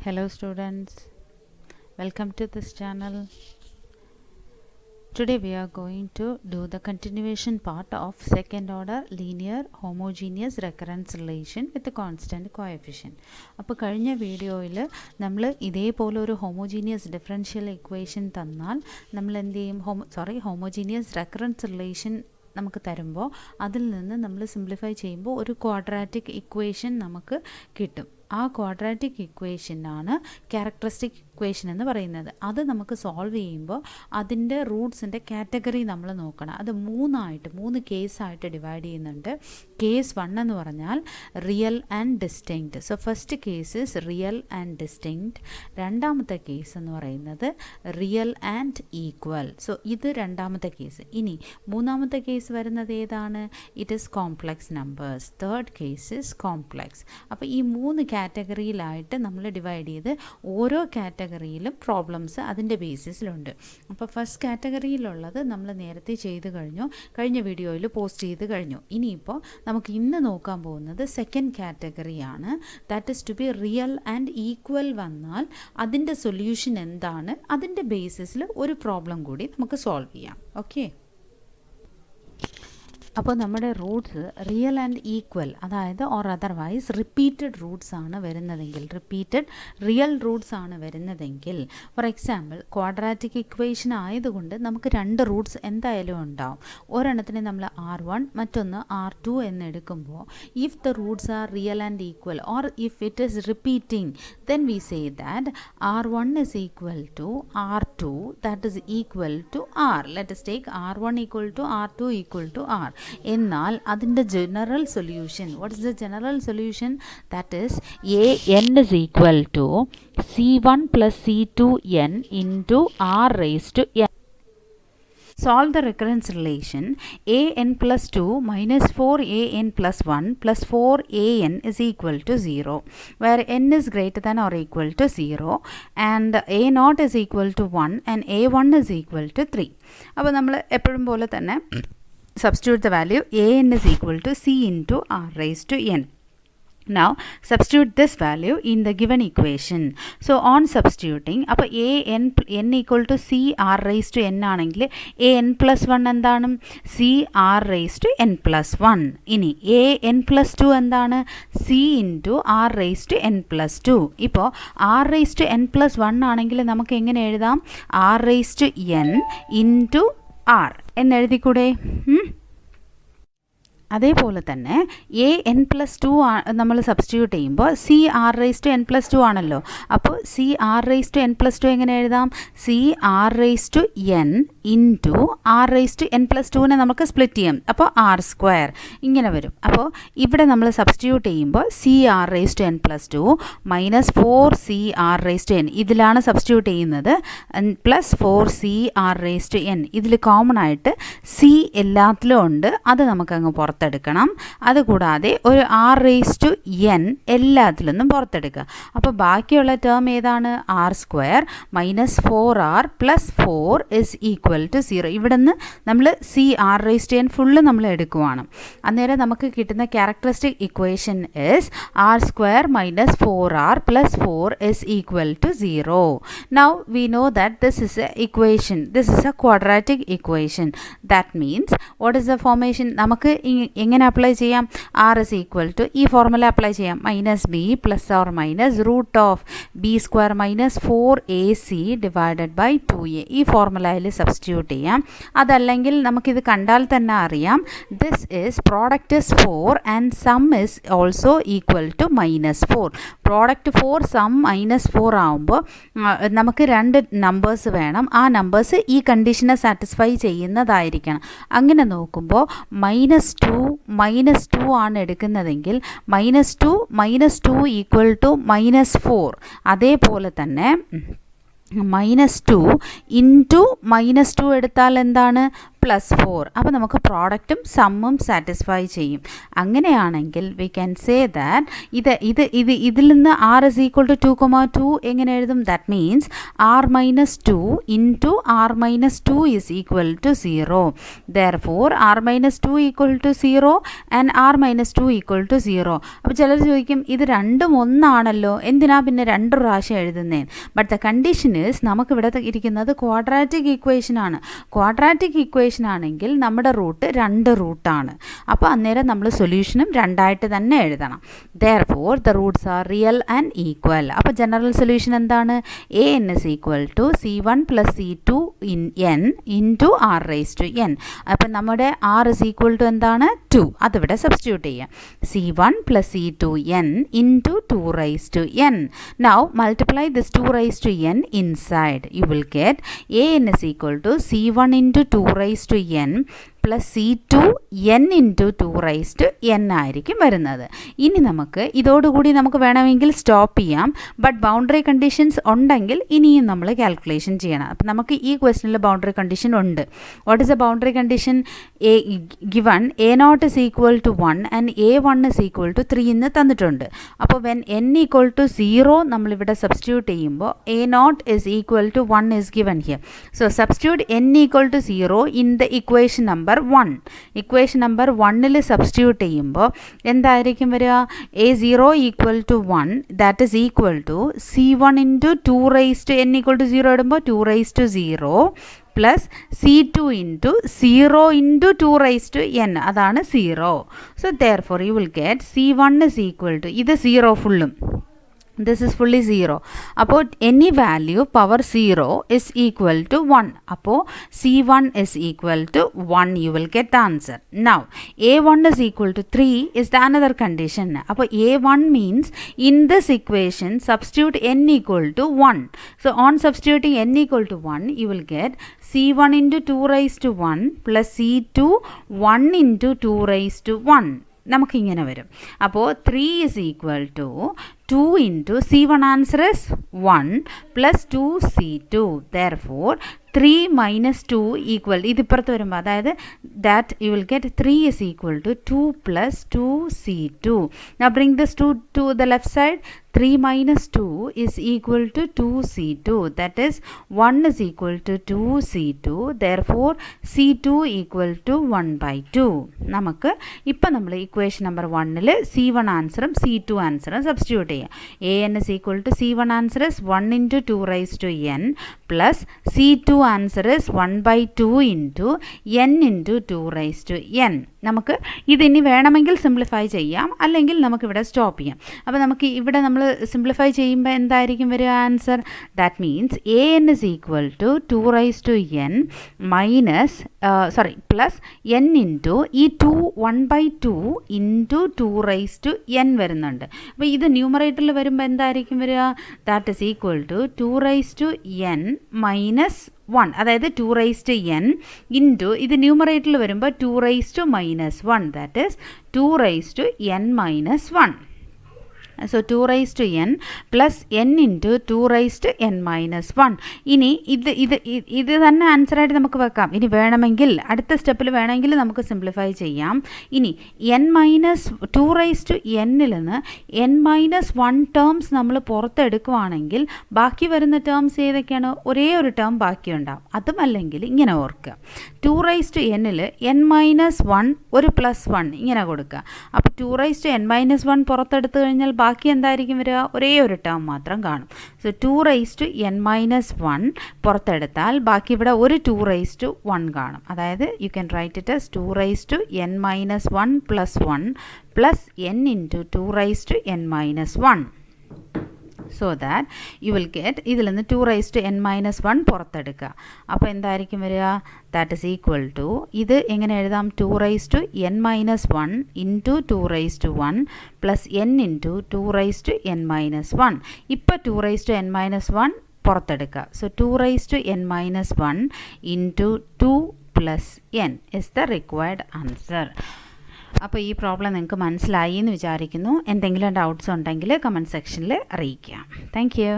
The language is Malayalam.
Hello students, welcome to this channel. Today we are going to do the continuation part of second order linear homogeneous recurrence relation with a constant coefficient. അപ്പോൾ കഴിഞ്ഞ വീഡിയോയിൽ നമ്മൾ ഇതേപോലെ ഒരു ഹോമോജീനിയസ് ഡിഫറൻഷ്യൽ ഇക്വേഷൻ തന്നാൽ നമ്മൾ എന്ത് ചെയ്യും ഹോമോജീനിയസ് റെക്കറൻസ് റിലേഷൻ നമുക്ക് തരുമ്പോൾ അതിൽ നിന്ന് നമ്മൾ സിംപ്ലിഫൈ ചെയ്യുമ്പോൾ ഒരു ക്വാഡ്രാറ്റിക് ഇക്വേഷൻ നമുക്ക് കിട്ടും. ആ ക്വാഡ്രാറ്റിക് ഇക്വേഷനാണ് ക്യാരക്ടറിസ്റ്റിക് ഇക്വേഷൻ എന്ന് പറയുന്നത്. അത് നമുക്ക് സോൾവ് ചെയ്യുമ്പോൾ അതിൻ്റെ റൂട്ട്സിൻ്റെ കാറ്റഗറി നമ്മൾ നോക്കണം. അത് മൂന്ന് കേസായിട്ട് ഡിവൈഡ് ചെയ്യുന്നുണ്ട്. കേസ് 1 എന്ന് പറഞ്ഞാൽ real and distinct. So first case is real and distinct. രണ്ടാമത്തെ കേസ് എന്ന് പറയുന്നത് റിയൽ ആൻഡ് ഈക്വൽ. സോ ഇത് രണ്ടാമത്തെ കേസ്. ഇനി മൂന്നാമത്തെ കേസ് വരുന്നത് ഏതാണ്? It is complex numbers. Third case is complex. അപ്പോൾ ഈ മൂന്ന് കാറ്റഗറിയിലായിട്ട് നമ്മൾ ഡിവൈഡ് ചെയ്ത് ഓരോ കാറ്റഗറിയിലും പ്രോബ്ലംസ് അതിൻ്റെ ബേസിസിലുണ്ട്. അപ്പോൾ ഫസ്റ്റ് കാറ്റഗറിയിലുള്ളത് നമ്മൾ നേരത്തെ ചെയ്ത് കഴിഞ്ഞു, കഴിഞ്ഞ വീഡിയോയിൽ പോസ്റ്റ് ചെയ്ത് കഴിഞ്ഞു. ഇനിയിപ്പോൾ നമുക്ക് ഇന്ന് നോക്കാൻ പോകുന്നത് സെക്കൻഡ് കാറ്റഗറിയാണ്. That is to be real and equal വന്നാൽ അതിൻ്റെ സൊല്യൂഷൻ എന്താണ്, അതിൻ്റെ ബേസിസിൽ ഒരു പ്രോബ്ലം കൂടി നമുക്ക് സോൾവ് ചെയ്യാം. ഓക്കെ, അപ്പോൾ നമ്മുടെ റൂട്ട്സ് റിയൽ ആൻഡ് ഈക്വൽ, അതായത് ഓർ അതർവൈസ് റിപ്പീറ്റഡ് റൂട്ട്സ് ആണ് വരുന്നതെങ്കിൽ, റിപ്പീറ്റഡ് റിയൽ റൂട്ട്സ് ആണ് വരുന്നതെങ്കിൽ, ഫോർ എക്സാമ്പിൾ ക്വാഡ്രാറ്റിക് ഇക്വേഷൻ ആയതുകൊണ്ട് നമുക്ക് രണ്ട് റൂട്ട്സ് എന്തായാലും ഉണ്ടാവും. ഒരെണ്ണത്തിന് നമ്മൾ R1 മറ്റൊന്ന് R2 എന്നെടുക്കുമ്പോൾ if the roots are real and equal or if it is repeating, then we say that R1 is equal to R2 that is equal to R. Let us take R1 equal to R2 equal to R. എന്നാൽ അതിൻ്റെ general solution, what is the general solution? That is AN is equal to C1 plus C2n into R raised to n. Solve the recurrence relation an plus 2 minus 4an plus 1 plus 4an is equal to 0, where n is greater than or equal to 0 and a naught is equal to 1 and a1 is equal to 3. അപ്പോൾ നമ്മൾ എപ്പോഴും പോലെ തന്നെ substitute the value an is equal to c into r raised to n. Now substitute this value in the given equation. So on substituting, അപ്പോൾ n equal to c r raised to n ആണെങ്കിൽ an plus 1 എന്താണ്? c r raised to n plus 1. ഇനി an plus 2 എന്താണ്? c into r raised to n plus 2. ഇപ്പോൾ r raised to n plus 1 ആണെങ്കിൽ നമുക്ക് എങ്ങനെ എഴുതാം? r raised to n into r എന്നെഴുതിക്കൂടെ? അതേപോലെ തന്നെ an plus 2 നമ്മൾ സബ്സ്റ്റിറ്റ്യൂട്ട് ചെയ്യുമ്പോൾ c r raised to n plus 2 ആണല്ലോ. അപ്പോൾ c r raised to n plus 2 എങ്ങനെ എഴുതാം? c r raised to n into r raised to n plus 2നെ നമുക്ക് സ്പ്ലിറ്റ് ചെയ്യാം. അപ്പോൾ r സ്ക്വയർ ഇങ്ങനെ വരും. അപ്പോൾ ഇവിടെ നമ്മൾ സബ്സ്റ്റിറ്റ്യൂട്ട് ചെയ്യുമ്പോൾ c r raised to n plus 2 minus 4c r raised to n ഇതിലാണ് സബ്സ്റ്റിറ്റ്യൂട്ട് ചെയ്യുന്നത്, plus 4c r raised to n. ഇതിൽ കോമൺ ആയിട്ട് c എല്ലാത്തിലും ഉണ്ട്, അത് നമുക്കങ്ങ് പുറത്തെടുക്കണം. അതുകൂടാതെ ഒരു r raised to n എല്ലാത്തിലൊന്നും പുറത്തെടുക്കുക. അപ്പോൾ ബാക്കിയുള്ള ടേം ഏതാണ്? r square minus 4r plus 4 is equal to 0. ഇവിടെ നിന്ന് നമ്മൾ c r raised to n full നമ്മൾ എടുക്കുവാണ്. അന്നേരം നമുക്ക് കിട്ടുന്ന characteristic equation is r square minus 4r plus 4 is equal to 0. Now we know that this is a equation, this is a quadratic equation. That means what is the formation? നമുക്ക് എങ്ങനെ അപ്ലൈ ചെയ്യാം? r is equal to ഈ ഫോർമുല അപ്ലൈ ചെയ്യാം, minus B plus or minus root of B square minus 4ac divided by 2a. ഈ ഫോർമുലയിൽ സബ്സ്റ്റിറ്റ്യൂട്ട് ചെയ്യാം. അതല്ലെങ്കിൽ നമുക്കിത് കണ്ടാൽ തന്നെ അറിയാം, this is product is 4 and sum is also equal to minus 4. Product 4 sum minus 4 ആകുമ്പോൾ നമുക്ക് രണ്ട് നമ്പേഴ്സ് വേണം. ആ നമ്പേഴ്സ് ഈ കണ്ടീഷനെ സാറ്റിസ്ഫൈ ചെയ്യുന്നതായിരിക്കണം. അങ്ങനെ നോക്കുമ്പോൾ മൈനസ് 2 ആണ് എടുക്കുന്നതെങ്കിൽ minus two equal to minus 4. അതേപോലെ തന്നെ -2 ഇൻറ്റു -2 എടുത്താൽ എന്താണ്? പ്ലസ് 4. അപ്പോൾ നമുക്ക് പ്രോഡക്റ്റും സമ്മും സാറ്റിസ്ഫൈ ചെയ്യും. അങ്ങനെയാണെങ്കിൽ വി ക്യാൻ സേ ദാറ്റ് ഇതിൽ നിന്ന് r is equal to 2,2 എങ്ങനെ എഴുതും? That means r minus 2 into r minus 2 is equal to 0. Therefore r minus 2 equal to 0 and r minus 2 equal to 0. അപ്പോൾ ചിലർ ചോദിക്കും ഇത് രണ്ടും ഒന്നാണല്ലോ, എന്തിനാ പിന്നെ രണ്ട് പ്രാവശ്യം എഴുതുന്നേ? ബട്ട് ദ കണ്ടീഷൻ ഈസ് നമുക്കിവിടെ ഇരിക്കുന്നത് ക്വാഡ്രാറ്റിക് ഇക്വേഷൻ ആണ്. ക്വാഡ്രാറ്റിക് ഇക്വേഷൻ ആണെങ്കിൽ നമ്മുടെ റൂട്ട് 2 റൂട്ടാണ്. അപ്പോൾ അന്നേരം നമ്മൾ സൊല്യൂഷനും രണ്ടായിട്ട് തന്നെ എഴുതണം. Therefore the roots are real and equal. അപ്പോൾ ജനറൽ സൊല്യൂഷൻ എന്താണ്? an is equal to c1 plus c2 in n into r raised to n. അപ്പം നമ്മുടെ r is equal to എന്താണ്? 2. അതിവിടെ സബ്സ്റ്റിറ്റ്യൂട്ട് ചെയ്യാം. c1 plus c2 n into 2 raised to n. Now multiply this 2 raised to n inside. You will get an is equal to c1 into 2 raised to n plus c2 n into 2 raise to n ആയിരിക്കും വരുന്നത്. ഇനി നമുക്ക് ഇതോടുകൂടി നമുക്ക് വേണമെങ്കിൽ സ്റ്റോപ്പ് ചെയ്യാം. ബട്ട് ബൗണ്ടറി കണ്ടീഷൻസ് ഉണ്ടെങ്കിൽ ഇനിയും നമ്മൾ കാൽക്കുലേഷൻ ചെയ്യണം. അപ്പം നമുക്ക് ഈ ക്വസ്റ്റനിൽ ബൗണ്ടറി കണ്ടീഷൻ ഉണ്ട്. What is A boundary condition? Given a0 is equal to 1 and a1 is equal to 3 എന്ന് തന്നിട്ടുണ്ട്. അപ്പോൾ വെൻ n equal to 0 നമ്മളിവിടെ സബ്സ്റ്റിറ്റ്യൂട്ട് ചെയ്യുമ്പോൾ a0 is equal to 1 is given here. So substitute n equal to 0 in the equation number 1. Equation number 1ൽ സബ്സ്റ്റിറ്റ്യൂട്ട് ചെയ്യുമ്പോൾ എന്തായിരിക്കും വരിക? a0 equal to 1 that is equal to c1 into 2 raise to n equal to 0 ഇടുമ്പോൾ 2 raise to 0 plus c2 into 0 into 2 raise to n, അതാണ് 0. So therefore you will get c1 is equal to, ഇത് 0 ഫുള്ളും, this is fully 0. അപ്പോൾ any value power 0 is equal to 1. അപ്പോൾ c1 is equal to 1. You will get the answer. Now a1 is equal to 3 is the another condition. അപ്പോൾ a1 means in this equation substitute n equal to 1. So on substituting n equal to 1 you will get c1 into 2 raised to 1 plus c2 1 into 2 raised to 1. നമുക്കിങ്ങനെ വരും. അപ്പോൾ 3 is equal to 2 into c1 answer is 1 plus 2c2. Therefore 3 minus 2 equal, ഇതിപ്പുറത്ത് വരുമ്പോൾ അതായത് that you will get 3 is equal to 2 plus 2c2. Now bring this 2 to the left side. 3 minus 2 is equal to 2c2. That is 1 is equal to 2c2. Therefore c2 equal to 1 by 2. നമുക്ക് ഇപ്പം നമ്മൾ ഇക്വേഷൻ നമ്പർ 1ൽ c1 ആൻസറും c2 ആൻസറും സബ്സ്റ്റിറ്റ്യൂട്ട് ചെയ്യാം. an is equal to c1 answer is 1 into 2 raised to n plus c2 answer is 1 by 2 into n into 2 raised to n. നമുക്ക് ഇതിനി വേണമെങ്കിൽ സിംപ്ലിഫൈ ചെയ്യാം, അല്ലെങ്കിൽ നമുക്കിവിടെ സ്റ്റോപ്പ് ചെയ്യാം. അപ്പോൾ നമുക്ക് ഇവിടെ നമ്മൾ സിംപ്ലിഫൈ ചെയ്യുമ്പോൾ എന്തായിരിക്കും വരിക answer? That means an is equal to 2 raised to n minus plus n into ഈ 1 by 2 into 2 raised to n വരുന്നുണ്ട്. അപ്പോൾ ഇത് ന്യൂമറേറ്ററിൽ വരുമ്പോൾ എന്തായിരിക്കും വരിക? That is equal to 2 raised to n minus 1, അതായത് 2 raised to n ഇൻറ്റു ഇത് ന്യൂമറേറ്ററിൽ വരുമ്പോൾ 2 raised to minus 1, that is 2 raised to n minus 1. So 2 raised to n plus n into 2 raised to n minus 1. ഇനി ഇത് തന്നെ ആൻസറായിട്ട് നമുക്ക് വെക്കാം. ഇനി വേണമെങ്കിൽ അടുത്ത സ്റ്റെപ്പിൽ വേണമെങ്കിൽ നമുക്ക് സിംപ്ലിഫൈ ചെയ്യാം. ഇനി n മൈനസ് 2 raised to n-ൽ നിന്ന് n മൈനസ് 1 ടേംസ് നമ്മൾ പുറത്തെടുക്കുവാണെങ്കിൽ ബാക്കി വരുന്ന ടേംസ് ഏതൊക്കെയാണ്? ഒരേ ഒരു ടേം ബാക്കിയുണ്ടാവും. അതും അല്ലെങ്കിൽ ഇങ്ങനെ ഓർക്കുക, 2 raised to n-ൽ n മൈനസ് 1 ഒരു പ്ലസ് 1 ഇങ്ങനെ കൊടുക്കുക. അപ്പോൾ 2 raised to n മൈനസ് 1 പുറത്തെടുത്തു കഴിഞ്ഞാൽ ബാക്കി എന്തായിരിക്കും വരിക? ഒരേ ഒരു ടേം മാത്രം കാണും. So 2 raised to n minus 1 പുറത്തെടുത്താൽ ബാക്കി ഇവിടെ ഒരു 2 raised to 1 കാണും. അതായത് you can write it as 2 raised to n minus 1 plus 1 plus n into 2 raised to n minus 1. So that you will get ഇതിൽ നിന്ന് 2 raised to n മൈനസ് 1 പുറത്തെടുക്കുക. അപ്പോൾ എന്തായിരിക്കും വരിക? ദാറ്റ് ഇസ് ഈക്വൽ ടു, ഇത് എങ്ങനെ എഴുതാം? 2 raised to n minus 1 into 2 raised to 1 plus n into 2 raised to n minus 1. ഇപ്പോൾ 2 raised to n മൈനസ് 1 പുറത്തെടുക്കുക. So 2 raised to n minus 1 into 2 plus n is the required answer. അപ്പോൾ ഈ പ്രോബ്ലം നിങ്ങൾക്ക് മനസ്സിലായി എന്ന് വിചാരിക്കുന്നു. എന്തെങ്കിലും ഡൗട്ട്സ് ഉണ്ടെങ്കിൽ കമൻറ്റ് സെക്ഷനിൽ അറിയിക്കാം. Thank you.